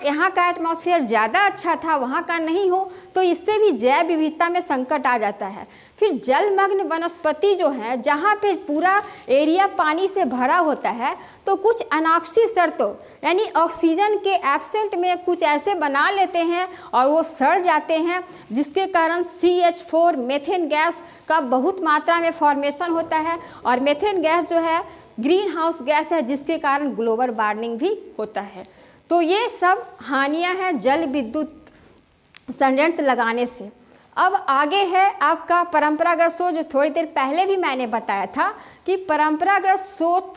यहाँ का एटमॉस्फेयर ज़्यादा अच्छा था, वहाँ का नहीं हो, तो इससे भी जैव विविधता में संकट आ जाता है। फिर जलमग्न वनस्पति जो है, जहाँ पे पूरा एरिया पानी से भरा होता है, तो कुछ अनावश्यक शर्तों यानी ऑक्सीजन के एब्सेंट में कुछ ऐसे बना लेते हैं और वो सड़ जाते हैं, जिसके कारण CH4 मेथेन गैस का बहुत मात्रा में फॉर्मेशन होता है। और मेथेन गैस जो है ग्रीन हाउस गैस है, जिसके कारण ग्लोबल वार्मिंग भी होता है। तो ये सब हानियाँ हैं जल विद्युत संयंत्र लगाने से। अब आगे है आपका परंपरागत स्रोत, जो थोड़ी देर पहले भी मैंने बताया था कि परंपरागत स्रोत,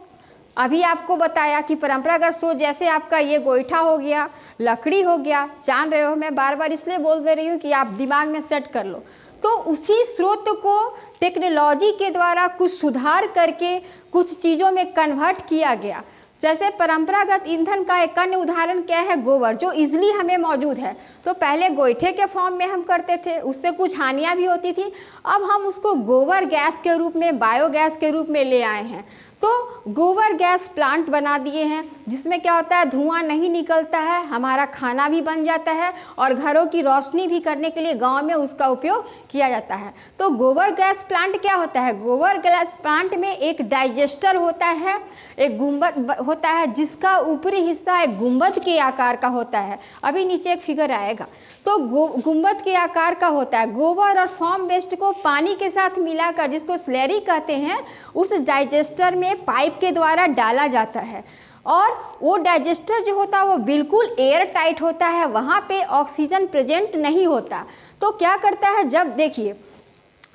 अभी आपको बताया कि परंपरागत स्रोत जैसे आपका ये गोईठा हो गया, लकड़ी हो गया, जान रहे हो मैं बार बार इसलिए बोल दे रही हूँ कि आप दिमाग में सेट कर लो। तो उसी स्रोत को टेक्नोलॉजी के द्वारा कुछ सुधार करके कुछ चीज़ों में कन्वर्ट किया गया। जैसे परंपरागत ईंधन का एक अन्य उदाहरण क्या है, गोबर, जो इजली हमें मौजूद है। तो पहले गोईठे के फॉर्म में हम करते थे, उससे कुछ हानियाँ भी होती थी। अब हम उसको गोबर गैस के रूप में, बायोगैस के रूप में ले आए हैं। तो गोबर गैस प्लांट बना दिए हैं, जिसमें क्या होता है, धुआं नहीं निकलता है, हमारा खाना भी बन जाता है और घरों की रोशनी भी करने के लिए गांव में उसका उपयोग किया जाता है। तो गोबर गैस प्लांट क्या होता है, गोबर गैस प्लांट में एक डाइजेस्टर होता है, एक गुंबद होता है, जिसका ऊपरी हिस्सा एक गुंबद के आकार का होता है। अभी नीचे एक फिगर आएगा। तो गुंबद के आकार का होता है। गोबर और फॉर्म वेस्ट को पानी के साथ मिलाकर, जिसको स्लैरी कहते हैं, उस डाइजेस्टर में पाइप के द्वारा डाला जाता है और वो डाइजेस्टर जो होता है वो बिल्कुल एयर टाइट होता है, वहाँ पे ऑक्सीजन प्रेजेंट नहीं होता। तो क्या करता है, जब देखिए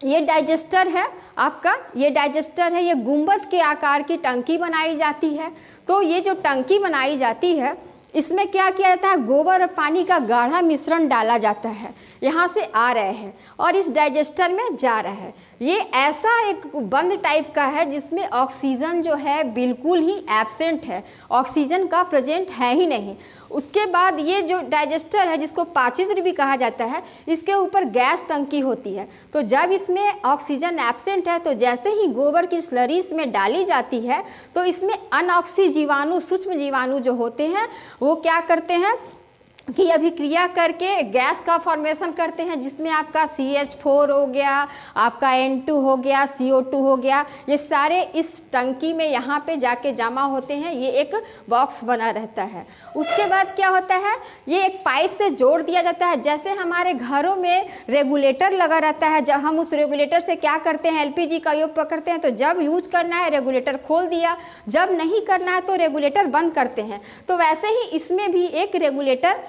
ये डाइजेस्टर है आपका, ये डाइजेस्टर है, ये गुंबद के आकार की टंकी बनाई जाती है। तो ये जो टंकी बनाई जाती है, इसमें क्या किया जाता है, गोबर और पानी का गाढ़ा मिश्रण डाला जाता है, यहाँ से आ रहे हैं और इस डाइजेस्टर में जा रहा है। ये ऐसा एक बंद टाइप का है जिसमें ऑक्सीजन जो है बिल्कुल ही एब्सेंट है, ऑक्सीजन का प्रेजेंट है ही नहीं। उसके बाद ये जो डाइजेस्टर है, जिसको पाचित्र भी कहा जाता है, इसके ऊपर गैस टंकी होती है। तो जब इसमें ऑक्सीजन एब्सेंट है तो जैसे ही गोबर की स्लरी इसमें डाली जाती है तो इसमें अनऑक्सी जीवाणु, सूक्ष्म जीवाणु जो होते हैं, वो क्या करते हैं, की अभिक्रिया करके गैस का फॉर्मेशन करते हैं, जिसमें आपका CH4 हो गया, आपका N2 हो गया, CO2 हो गया, ये सारे इस टंकी में यहाँ पे जाके जमा होते हैं। ये एक बॉक्स बना रहता है। उसके बाद क्या होता है, ये एक पाइप से जोड़ दिया जाता है। जैसे हमारे घरों में रेगुलेटर लगा रहता है, जब हम उस रेगुलेटर से क्या करते हैं, LPG का उपयोग करते हैं, तो जब यूज करना है रेगुलेटर खोल दिया, जब नहीं करना है तो रेगुलेटर बंद करते हैं। तो वैसे ही इसमें भी एक रेगुलेटर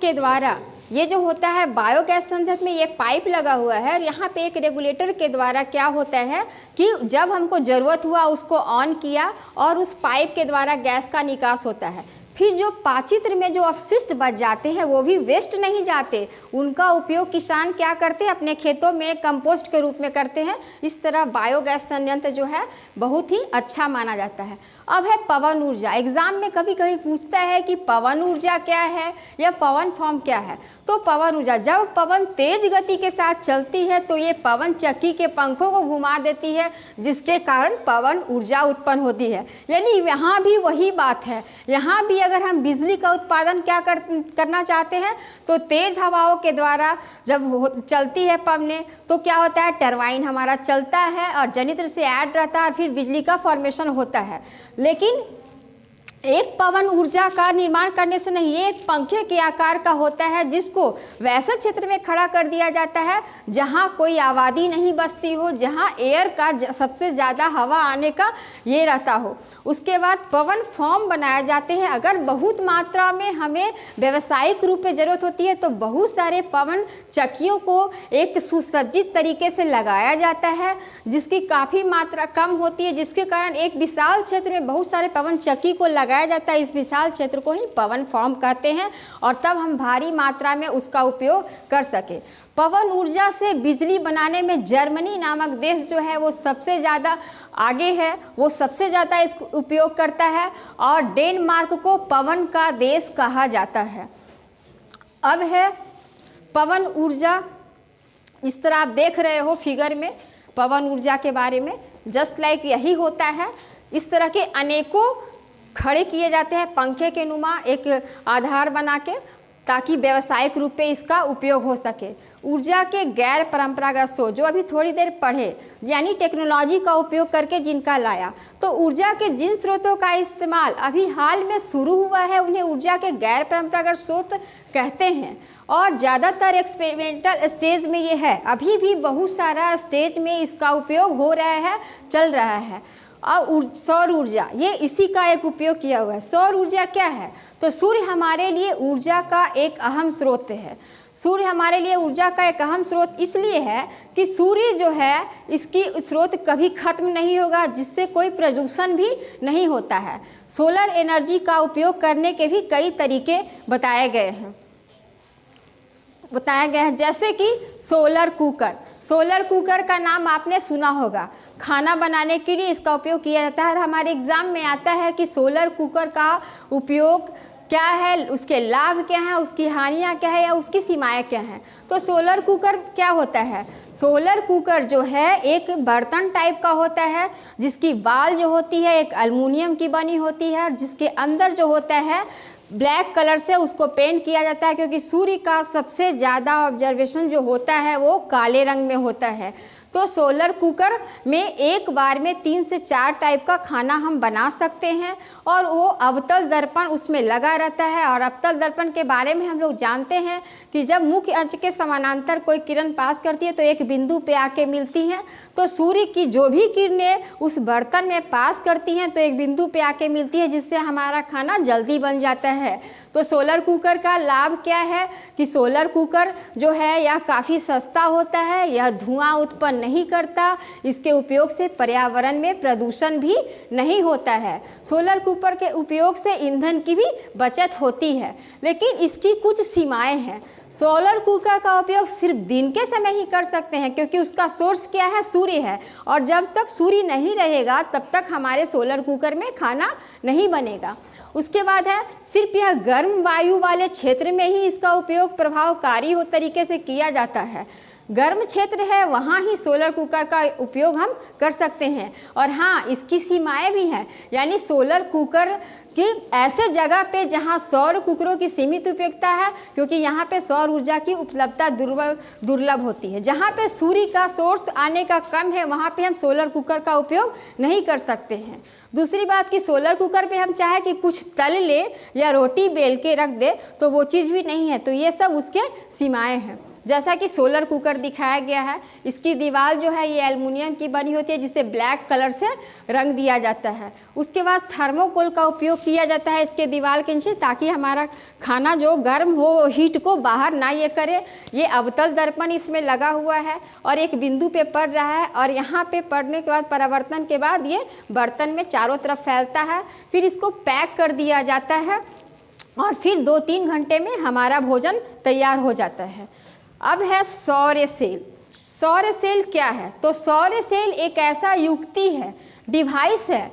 के द्वारा, ये जो होता है बायोगैस संयंत्र में ये पाइप लगा हुआ है, और यहाँ पे एक रेगुलेटर के द्वारा क्या होता है कि जब हमको ज़रूरत हुआ उसको ऑन किया और उस पाइप के द्वारा गैस का निकास होता है। फिर जो पाचित्र में जो अपशिष्ट बच जाते हैं वो भी वेस्ट नहीं जाते, उनका उपयोग किसान क्या करते हैं, अपने खेतों में कंपोस्ट के रूप में करते हैं। इस तरह बायोगैस संयंत्र जो है बहुत ही अच्छा माना जाता है। अब है पवन ऊर्जा। एग्जाम में कभी कभी पूछता है कि पवन ऊर्जा क्या है या पवन फॉर्म क्या है। तो पवन ऊर्जा, जब पवन तेज गति के साथ चलती है तो ये पवन चक्की के पंखों को घुमा देती है, जिसके कारण पवन ऊर्जा उत्पन्न होती है। यानी यहाँ भी वही बात है, यहाँ भी अगर हम बिजली का उत्पादन क्या करना चाहते हैं तो तेज हवाओं के द्वारा जब चलती है पवनें तो क्या होता है, टरबाइन हमारा चलता है और जनित्र से ऐड रहता है और फिर बिजली का फॉर्मेशन होता है। लेकिन एक पवन ऊर्जा का निर्माण करने से नहीं, ये एक पंखे के आकार का होता है, जिसको वैसे क्षेत्र में खड़ा कर दिया जाता है जहाँ कोई आबादी नहीं बसती हो, जहाँ एयर का सबसे ज़्यादा हवा आने का ये रहता हो। उसके बाद पवन फॉर्म बनाए जाते हैं। अगर बहुत मात्रा में हमें व्यावसायिक रूप में ज़रूरत होती है तो बहुत सारे पवन चक्कियों को एक सुसज्जित तरीके से लगाया जाता है, जिसकी काफ़ी मात्रा कम होती है, जिसके कारण एक विशाल क्षेत्र में बहुत सारे पवन चक्की को लगाया जाता है। इस विशाल क्षेत्र को ही पवन फॉर्म कहते हैं और तब हम भारी मात्रा में उसका उपयोग कर सके। पवन ऊर्जा से बिजली बनाने में जर्मनी नामक देश जो है वो सबसे ज़्यादा आगे है, वो सबसे ज़्यादा इसको उपयोग करता है और डेनमार्क को पवन का देश कहा जाता है। अब है पवन ऊर्जा। इस तरह आप देख रहे हो फिगर में पवन ऊर्जा के बारे में, जस्ट लाइक यही होता है। इस तरह के अनेकों खड़े किए जाते हैं पंखे के नुमा एक आधार बना के, ताकि व्यावसायिक रूप में इसका उपयोग हो सके। ऊर्जा के गैर परंपरागत स्रोत जो अभी थोड़ी देर पढ़े, यानी टेक्नोलॉजी का उपयोग करके जिनका लाया, तो ऊर्जा के जिन स्रोतों का इस्तेमाल अभी हाल में शुरू हुआ है उन्हें ऊर्जा के गैर परंपरागत स्रोत कहते हैं। और ज़्यादातर एक्सपेरिमेंटल स्टेज में ये है, अभी भी बहुत सारा स्टेज में इसका उपयोग हो रहा है, चल रहा है। और सौर ऊर्जा, ये इसी का एक उपयोग किया हुआ है। सौर ऊर्जा क्या है, तो सूर्य हमारे लिए ऊर्जा का एक अहम स्रोत है। सूर्य हमारे लिए ऊर्जा का एक अहम स्रोत इसलिए है कि सूर्य जो है इसकी स्रोत कभी खत्म नहीं होगा, जिससे कोई प्रदूषण भी नहीं होता है। सोलर एनर्जी का उपयोग करने के भी कई तरीके बताए गए हैं, जैसे कि सोलर कुकर। सोलर कुकर का नाम आपने सुना होगा, खाना बनाने के लिए इसका उपयोग किया जाता है। और हमारे एग्ज़ाम में आता है कि सोलर कुकर का उपयोग क्या है, उसके लाभ क्या हैं, उसकी हानियाँ क्या है या उसकी सीमाएं क्या हैं। तो सोलर कुकर क्या होता है, सोलर कुकर जो है एक बर्तन टाइप का होता है, जिसकी बाल जो होती है एक एल्युमिनियम की बनी होती है, और जिसके अंदर जो होता है ब्लैक कलर से उसको पेंट किया जाता है, क्योंकि सूर्य का सबसे ज़्यादा ऑब्जर्वेशन जो होता है वो काले रंग में होता है। तो सोलर कुकर में एक बार में 3 से 4 टाइप का खाना हम बना सकते हैं, और वो अवतल दर्पण उसमें लगा रहता है। और अवतल दर्पण के बारे में हम लोग जानते हैं कि जब मुख्य अक्ष के समानांतर कोई किरण पास करती है तो एक बिंदु पे आके मिलती हैं, तो सूर्य की जो भी किरणें उस बर्तन में पास करती हैं तो एक बिंदु पे आके मिलती है, जिससे हमारा खाना जल्दी बन जाता है। तो सोलर कुकर का लाभ क्या है कि सोलर कुकर जो है यह काफ़ी सस्ता होता है, यह धुआं उत्पन्न नहीं करता, इसके उपयोग से पर्यावरण में प्रदूषण भी नहीं होता है। सोलर कुकर के उपयोग से ईंधन की भी बचत होती है, लेकिन इसकी कुछ सीमाएं हैं। सोलर कुकर का उपयोग सिर्फ दिन के समय ही कर सकते हैं, क्योंकि उसका सोर्स क्या है, सूर्य है, और जब तक सूर्य नहीं रहेगा तब तक हमारे सोलर कुकर में खाना नहीं बनेगा। उसके बाद है, सिर्फ यह गर्म वायु वाले क्षेत्र में ही इसका उपयोग प्रभावकारी तरीके से किया जाता है। गर्म क्षेत्र है वहाँ ही सोलर कुकर का उपयोग हम कर सकते हैं। और हाँ, इसकी सीमाएं भी हैं, यानी सोलर कुकर कि ऐसे जगह पे जहाँ सौर कुकरों की सीमित उपयोगिता है, क्योंकि यहाँ पे सौर ऊर्जा की उपलब्धता दुर्लभ होती है। जहाँ पे सूर्य का सोर्स आने का कम है वहाँ पे हम सोलर कुकर का उपयोग नहीं कर सकते हैं। दूसरी बात कि सोलर कुकर पे हम चाहे कि कुछ तल लें या रोटी बेल के रख दे तो वो चीज़ भी नहीं है। तो ये सब उसके सीमाएँ हैं। जैसा कि सोलर कुकर दिखाया गया है, इसकी दीवार जो है ये एल्युमिनियम की बनी होती है, जिसे ब्लैक कलर से रंग दिया जाता है। उसके बाद थर्मोकोल का उपयोग किया जाता है इसके दीवार के नीचे, ताकि हमारा खाना जो गर्म हो हीट को बाहर ना ये करे। ये अवतल दर्पण इसमें लगा हुआ है और एक बिंदु पे पड़ रहा है, और यहाँ पे पड़ने के बाद परावर्तन के बाद ये बर्तन में चारों तरफ फैलता है। फिर इसको पैक कर दिया जाता है और फिर 2-3 घंटे में हमारा भोजन तैयार हो जाता है। अब है सौर सेल। सौर सेल क्या है? तो सौर सेल एक ऐसा युक्ति है, डिवाइस है,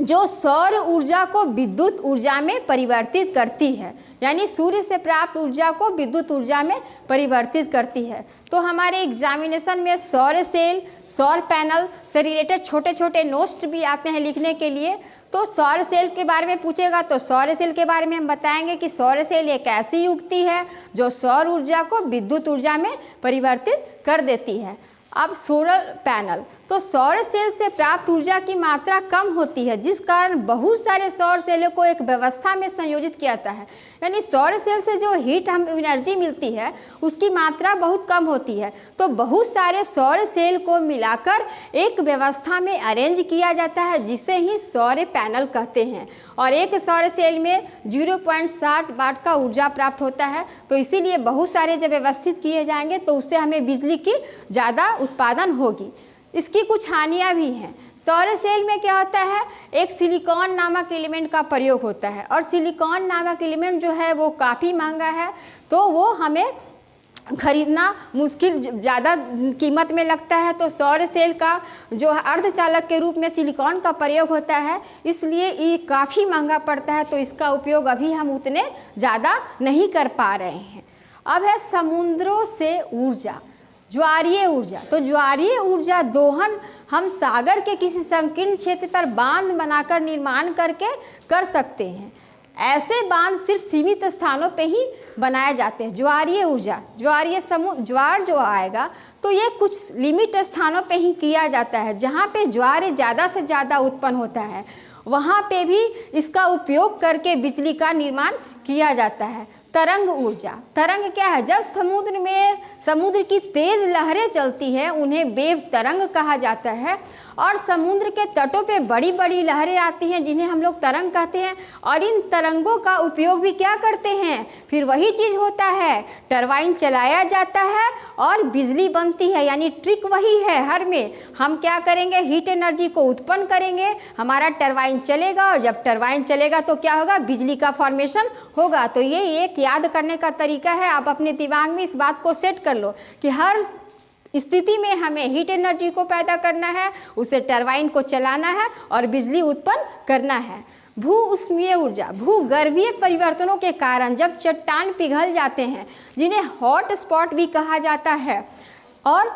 जो सौर ऊर्जा को विद्युत ऊर्जा में परिवर्तित करती है, यानी सूर्य से प्राप्त ऊर्जा को विद्युत ऊर्जा में परिवर्तित करती है। तो हमारे एग्जामिनेशन में सौर सेल, सौर पैनल से रिलेटेड छोटे छोटे नोट्स भी आते हैं लिखने के लिए। तो सौर सेल के बारे में पूछेगा तो सौर सेल के बारे में हम बताएंगे कि सौर सेल एक ऐसी युक्ति है जो सौर ऊर्जा को विद्युत ऊर्जा में परिवर्तित कर देती है। अब सोलर पैनल, तो सौर सेल से प्राप्त ऊर्जा की मात्रा कम होती है, जिस कारण बहुत सारे सौर सेलों को एक व्यवस्था में संयोजित किया जाता है। यानी सौर सेल से जो हीट हम एनर्जी मिलती है उसकी मात्रा बहुत कम होती है। तो बहुत सारे सौर सेल को मिलाकर एक व्यवस्था में अरेंज किया जाता है, जिसे ही सौर पैनल कहते हैं। और एक सौर सेल में 0.60 वाट का ऊर्जा प्राप्त होता है। तो इसीलिए बहुत सारे जब व्यवस्थित किए जाएंगे तो उससे हमें बिजली की ज़्यादा उत्पादन होगी। इसकी कुछ हानियाँ भी हैं। सौर सेल में क्या होता है, एक सिलिकॉन नामक एलिमेंट का प्रयोग होता है, और सिलिकॉन नामक एलिमेंट जो है वो काफ़ी महंगा है, तो वो हमें खरीदना मुश्किल, ज़्यादा कीमत में लगता है। तो सौर सेल का जो अर्धचालक के रूप में सिलिकॉन का प्रयोग होता है, इसलिए ये काफ़ी महंगा पड़ता है। तो इसका उपयोग अभी हम उतने ज़्यादा नहीं कर पा रहे हैं। अब है समुद्रों से ऊर्जा, ज्वारीय ऊर्जा। तो ज्वारीय ऊर्जा दोहन हम सागर के किसी संकीर्ण क्षेत्र पर बांध बनाकर निर्माण करके कर सकते हैं। ऐसे बांध सिर्फ सीमित स्थानों पे ही बनाए जाते हैं। ज्वारीय ऊर्जा, ज्वारीय ज्वार जो आएगा तो ये कुछ लिमिट स्थानों पे ही किया जाता है, जहाँ पे ज्वार ज़्यादा से ज़्यादा उत्पन्न होता है, वहाँ पे भी इसका उपयोग करके बिजली का निर्माण किया जाता है। तरंग ऊर्जा, तरंग क्या है, जब समुद्र में समुद्र की तेज लहरें चलती हैं उन्हें वेव तरंग कहा जाता है। और समुद्र के तटों पे बड़ी बड़ी लहरें आती हैं जिन्हें हम लोग तरंग कहते हैं। और इन तरंगों का उपयोग भी क्या करते हैं, फिर वही चीज़ होता है, टरबाइन चलाया जाता है और बिजली बनती है। यानी ट्रिक वही है, हर में हम क्या करेंगे, हीट एनर्जी को उत्पन्न करेंगे, हमारा टरबाइन चलेगा, और जब टरबाइन चलेगा तो क्या होगा, बिजली का फॉर्मेशन होगा। तो ये एक याद करने का तरीका है। आप अपने दिमाग में इस बात को सेट कर लो कि हर स्थिति में हमें हीट एनर्जी को पैदा करना है, उसे टरबाइन को चलाना है और बिजली उत्पन्न करना है। भू उष्मीय ऊर्जा, भूगर्भीय परिवर्तनों के कारण जब चट्टान पिघल जाते हैं, जिन्हें हॉट स्पॉट भी कहा जाता है, और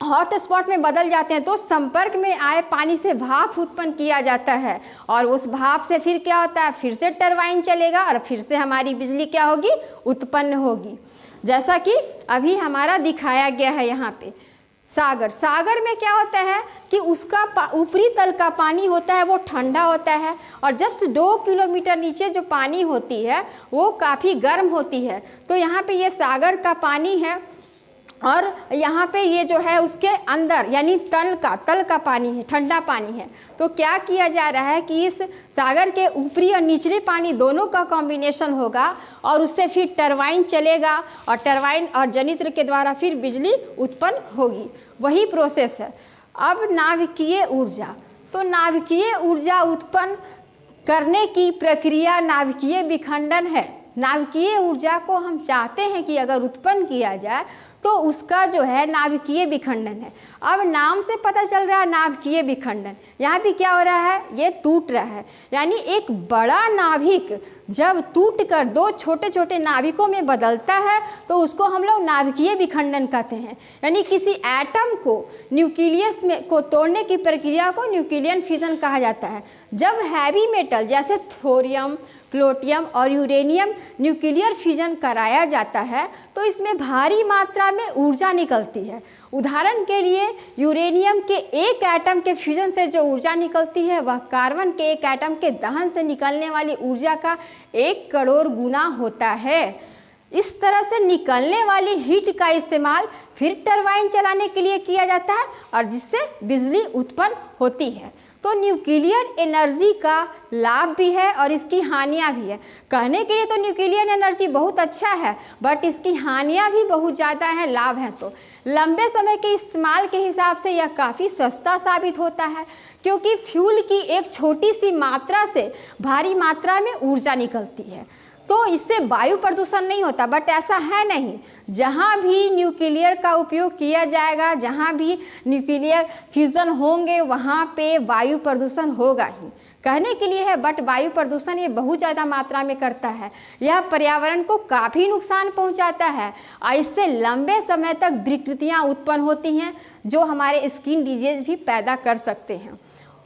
हॉट स्पॉट में बदल जाते हैं, तो संपर्क में आए पानी से भाप उत्पन्न किया जाता है, और उस भाप से फिर क्या होता है, फिर से टरबाइन चलेगा और फिर से हमारी बिजली क्या होगी, उत्पन्न होगी। जैसा कि अभी हमारा दिखाया गया है यहाँ पे। सागर, सागर में क्या होता है कि उसका ऊपरी तल का पानी होता है वो ठंडा होता है, और जस्ट 2 किलोमीटर नीचे जो पानी होती है वो काफ़ी गर्म होती है। तो यहाँ पे ये सागर का पानी है, और यहाँ पे ये जो है उसके अंदर यानी तल का पानी है, ठंडा पानी है। तो क्या किया जा रहा है कि इस सागर के ऊपरी और निचले पानी दोनों का कॉम्बिनेशन होगा और उससे फिर टरबाइन चलेगा और टरबाइन और जनित्र के द्वारा फिर बिजली उत्पन्न होगी। वही प्रोसेस है। अब नाभिकीय ऊर्जा, तो नाभिकीय ऊर्जा उत्पन्न करने की प्रक्रिया नाभिकीय विखंडन है। नाभिकीय ऊर्जा को हम चाहते हैं कि अगर उत्पन्न किया जाए तो उसका जो है नाभिकीय विखंडन है। अब नाम से पता चल रहा है नाभिकीय विखंडन, यहाँ भी क्या हो रहा है, ये टूट रहा है। यानी एक बड़ा नाभिक जब टूटकर दो छोटे छोटे नाभिकों में बदलता है तो उसको हम लोग नाभिकीय विखंडन कहते हैं। यानी किसी एटम को न्यूक्लियस में को तोड़ने की प्रक्रिया को न्यूक्लियन फिजन कहा जाता है। जब हैवी मेटल जैसे थोरियम, प्लूटोनियम और यूरेनियम न्यूक्लियर फिजन कराया जाता है तो इसमें भारी मात्रा में ऊर्जा निकलती है। उदाहरण के लिए यूरेनियम के एक एटम के फ्यूजन से जो ऊर्जा निकलती है वह कार्बन के एक एटम के दहन से निकलने वाली ऊर्जा का 1 करोड़ गुना होता है। इस तरह से निकलने वाली हीट का इस्तेमाल फिर टरबाइन चलाने के लिए किया जाता है और जिससे बिजली उत्पन्न होती है। तो न्यूक्लियर एनर्जी का लाभ भी है और इसकी हानियाँ भी है। कहने के लिए तो न्यूक्लियर एनर्जी बहुत अच्छा है बट इसकी हानियाँ भी बहुत ज़्यादा हैं, लाभ हैं। तो लंबे समय के इस्तेमाल के हिसाब से यह काफ़ी सस्ता साबित होता है क्योंकि फ्यूल की एक छोटी सी मात्रा से भारी मात्रा में ऊर्जा निकलती है। तो इससे वायु प्रदूषण नहीं होता, बट ऐसा है नहीं। जहाँ भी न्यूक्लियर का उपयोग किया जाएगा, जहाँ भी न्यूक्लियर फ्यूजन होंगे वहाँ पे वायु प्रदूषण होगा ही। कहने के लिए है बट वायु प्रदूषण ये बहुत ज़्यादा मात्रा में करता है। यह पर्यावरण को काफ़ी नुकसान पहुँचाता है और इससे लंबे समय तक विकृतियाँ उत्पन्न होती हैं जो हमारे स्किन डिजीज भी पैदा कर सकते हैं।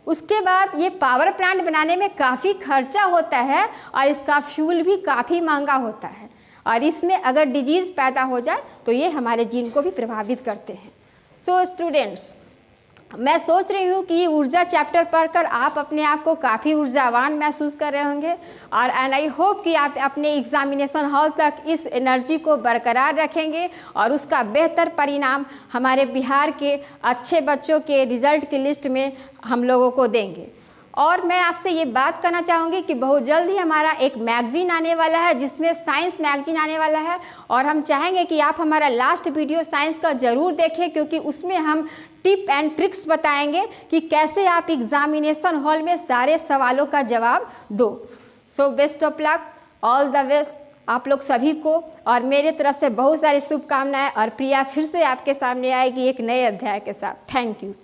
उसके बाद ये पावर प्लांट बनाने में काफ़ी खर्चा होता है और इसका फ्यूल भी काफ़ी महंगा होता है और इसमें अगर डिजीज़ पैदा हो जाए तो ये हमारे जीन को भी प्रभावित करते हैं। सो स्टूडेंट्स, मैं सोच रही हूँ कि ये ऊर्जा चैप्टर पढ़कर आप अपने आप को काफ़ी ऊर्जावान महसूस कर रहे होंगे और एंड आई होप कि आप अपने एग्जामिनेशन हॉल तक इस एनर्जी को बरकरार रखेंगे और उसका बेहतर परिणाम हमारे बिहार के अच्छे बच्चों के रिज़ल्ट की लिस्ट में हम लोगों को देंगे। और मैं आपसे ये बात करना चाहूँगी कि बहुत जल्द ही हमारा एक मैगज़ीन आने वाला है जिसमें साइंस मैगज़ीन आने वाला है और हम चाहेंगे कि आप हमारा लास्ट वीडियो साइंस का ज़रूर देखें क्योंकि उसमें हम टिप एंड ट्रिक्स बताएंगे कि कैसे आप एग्जामिनेशन हॉल में सारे सवालों का जवाब दो। So best of luck, all the best आप लोग सभी को और मेरे तरफ से बहुत सारी शुभकामनाएं और प्रिया फिर से आपके सामने आएगी एक नए अध्याय के साथ। Thank you.